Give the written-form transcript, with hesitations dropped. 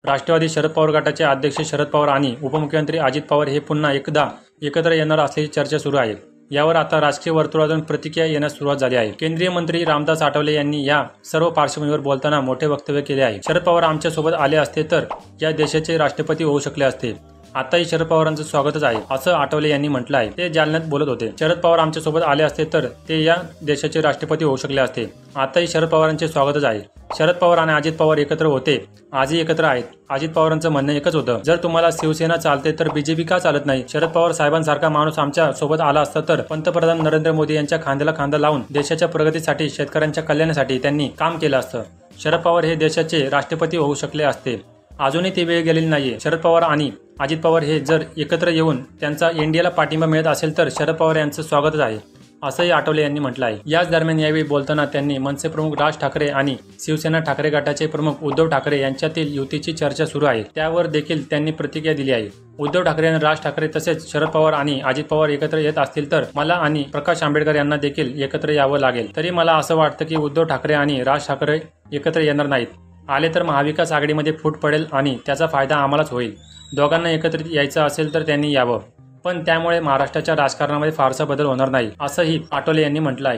राष्ट्रवादी शरद पवार गटाचे अध्यक्ष शरद पवार आणि उपमुख्यमंत्री अजित पवार हे पुन्हा एकदा एकत्र येणार असल्याची चर्चा सुरू आहे। यावर आता राजकीय वर्तुळातून प्रतिक्रिया येण्यास सुरुवात झाली आहे। केंद्रीय मंत्री रामदास आठवले यांनी या सर्व पार्श्वभूमीवर बोलताना मोठे वक्तव्य केले आहे। शरद पवार आमच्या सोबत आले असते तर या देशाचे राष्ट्रपती होऊ शकले असते। आताही शरद पवारांचं स्वागतच आहे असं आठवले यांनी म्हटलं आहे। ते जालन्यात बोलत होते। शरद पवार आमच्या सोबत आले असते तर ते या देशाचे राष्ट्रपती होऊ शकले असते। आताही शरद पवारांचे स्वागतच आहे। शरद पवार आणि अजित पवार एकत्र होते, आजही एकत्र आहेत। अजित पवारांचं म्हणणं एकच होतं, जर तुम्हाला शिवसेना चालते तर बीजेपी का चालत नाही? शरद पवार साहेबांसारखा माणूस आमच्या सोबत आला असता तर पंतप्रधान नरेंद्र मोदी यांच्या खांद्याला खांदा लावून देशाच्या प्रगतीसाठी, शेतकऱ्यांच्या कल्याणासाठी त्यांनी काम केलं असतं। शरद पवार हे देशाचे राष्ट्रपती होऊ शकले असते। अजूनही ती वेळ गेलेली नाहीये। शरद पवार आणि अजित पवार हे जर एकत्र येऊन त्यांचा एनडीएला पाठिंबा मिळत असेल तर शरद पवार यांचं स्वागतच आहे असंही आठवले यांनी म्हटलं आहे। याच दरम्यान यावेळी बोलताना त्यांनी मनसे प्रमुख राज ठाकरे आणि शिवसेना ठाकरे गटाचे प्रमुख उद्धव ठाकरे यांच्यातील युतीची चर्चा सुरू आहे, त्यावर देखील त्यांनी प्रतिक्रिया दिली आहे। उद्धव ठाकरे आणि राज ठाकरे तसेच शरद पवार आणि अजित पवार एकत्र येत असतील तर मला आणि प्रकाश आंबेडकर यांना देखील एकत्र यावं लागेल। तरी मला असं वाटतं की उद्धव ठाकरे आणि राज ठाकरे एकत्र येणार नाहीत। आले तर महाविकास आघाडीमध्ये फूट पडेल आणि त्याचा फायदा आम्हालाच होईल। दोघांना एकत्रित यायचं असेल तर त्यांनी यावं, पण त्यामुळे महाराष्ट्राच्या राजकारणामध्ये फारसा बदल होणार नाही असंही आठवले यांनी म्हटलं आहे।